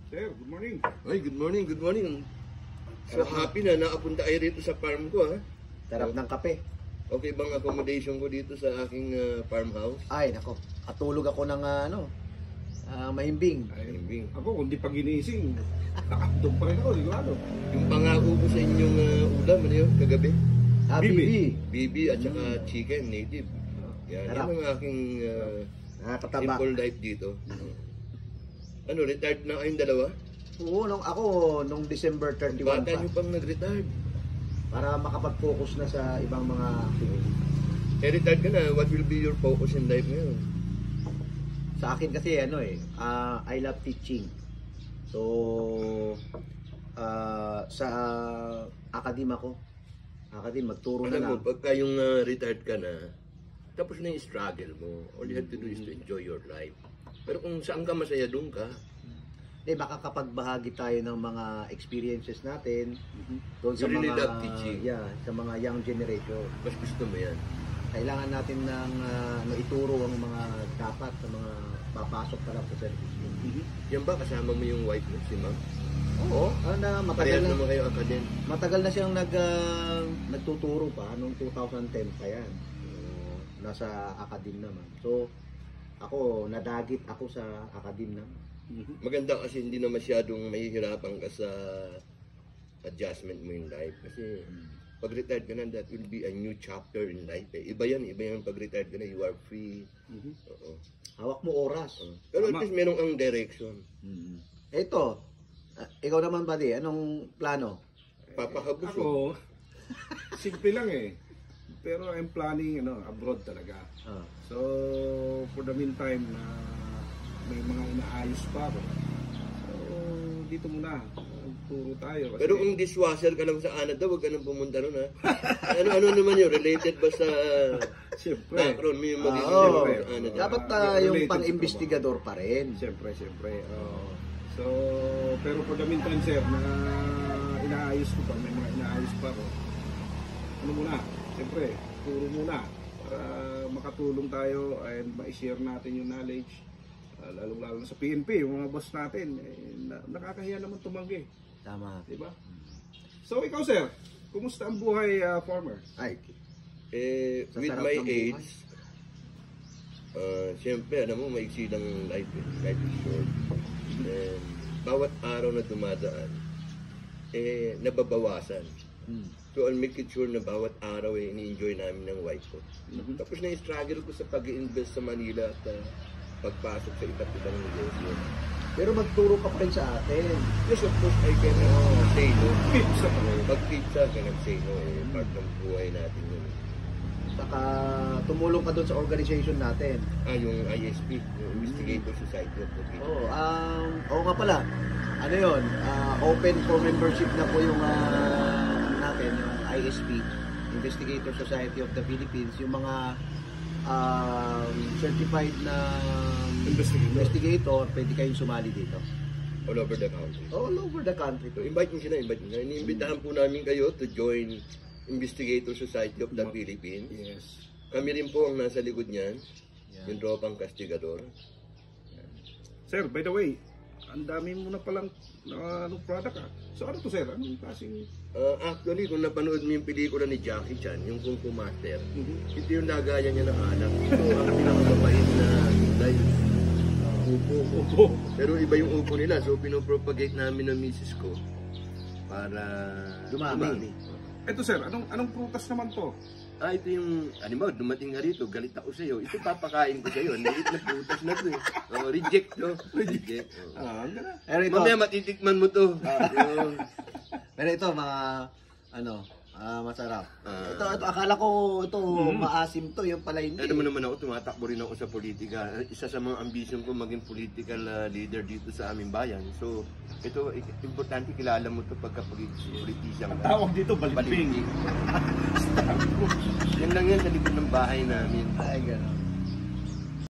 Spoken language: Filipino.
Sir, good morning. Ay, good morning, good morning. So happy na nakapunta kayo rito sa farm ko, ha? Sarap ng kape. Okay bang accommodation ko dito sa aking farmhouse? Ay, nako. Katulog ako ng mahimbing. Ay, Bimbing. ako, kung di pa ginising, nakakandog pa rin ako, sigurado. Yung pangako ko sa inyong ulam, ano yun, kagabi? Bibi. Bibi at saka chicken, native. Yan, Sarap. yan ang aking Nakakataba. simple life dito. Ano, retired na kayong dalawa? Oo, nung December 31 Bata pa. nyo pang nag-retired. Para makapag-focus na sa ibang mga activities. Retired ka na, what will be your focus in life ngayon? Sa akin kasi I love teaching. So sa akadema ko, magturo na Alam mo, lang. pagka yung retired ka na, tapos na yung struggle mo. All you have to do is to enjoy your life. Pero kung saan ka masaya, doon ka. Makakapagbahagi tayo ng mga experiences natin doon sa You really mga love teaching. sa mga young generation. Mas gusto mo yan. Kailangan natin ng ituro ang mga dapat sa mga papasok pa lang sa service. Yan ba, kasama mo yung wife mo, si ma'am? Oo, Parehas naman kayo academic. matagal na siyang nagtuturo pa noong 2010 pa yan. Nasa academe naman. So ako nadagit ako sa academe naman. Maganda kasi hindi na masyadong mahihirapan ka sa adjustment mo in life. Kasi pag retired ka na, that will be a new chapter in life. Iba yan pag retired ka na, you are free. Oo. Hawak mo oras. Pero Tama. at least merong ang direction. Ito, ikaw naman buddy, anong plano? Papakabos Ako, simple lang eh. Pero I'm planning abroad talaga. So, for the meantime, may mga inaayos pa ako. So, dito muna. Turo tayo. Kasi, Pero kung dishwasher ka lang sa Canada, huwag ka nang pumunta ron, ha? Ano naman yun? Related ba sa siyempre. background mo yung magiging Oo. sa Canada? Dapat yung related pang-investigador pa rin. Siyempre. So, pero for the meantime, sir, na inaayos ko pa, may mga inaayos pa ako. Ano muna? Siyempre, turo muna para makatulong tayo and ma-share natin yung knowledge. Lalo-lalo sa PNP, yung mga boss natin, nakakahiya naman tumanggi. Tama. Diba? So, ikaw, sir, kumusta ang buhay farmer? Ay, Sa With sarap my ng buhay. age, siyempre, alam mo, maiksi lang life. Life is short. And bawat araw na dumadaan, nababawasan. So, I'll make it sure na bawat araw ini-enjoy namin ng wife ko. Tapos na-struggle ko sa pag-i-invest sa Manila at pagpasok sa iba't ibang negosyo. pero magturo ka pa rin sa atin. Yes, of course, I can say no. Pizza pa. Pag pizza, cannot say no. Part ng buhay natin yun. Saka tumulong ka doon sa organization natin. Yung ISP, yung Investigator Society of the Philippines. Oo nga pala. Ano yun? Open for membership na po yung natin, yung ISP, Investigator Society of the Philippines, yung mga certified na investigator, pwede kayong sumali dito. All over the country. All over the country. So, invite nyo sila. Iniimbitahan po namin kayo to join Investigator Society of the Philippines. Yes. Kami rin po ang nasa likod niyan. Yung tropang kastigador. Sir, by the way, ang dami mo na palang product So ano to, sir? Anong klaseng... Actually, kung napanood mo yung pelikula ni Jackie Chan, yung Kung Fu Master, ito yung lagayan niya ng alak. Ito ang pinakamabait na gulay. Upo. Pero iba yung upo nila, so pinopropagate namin ng misis ko para Dumami. Ito, sir, anong prutas naman to? Ito yung, dumating nga rito, galit ako sa'yo. Ito papakain ko sa'yo. Liit na prutas na to eh. Reject to. Reject. Ang ganda. Pero ito, Mamaya matitikman mo to. pero ito mga masarap. Ito, akala ko ito maasim to, yung pala hindi. Alam mo naman ako, tumatakbo rin ako sa politika. Isa sa mga ambisyon ko maging political leader dito sa aming bayan. So, ito, importante kilala mo to pagka politician ka. Tawag dito, balimbing. Yan lang yan sa likod ng bahay namin. Ay, gano'n.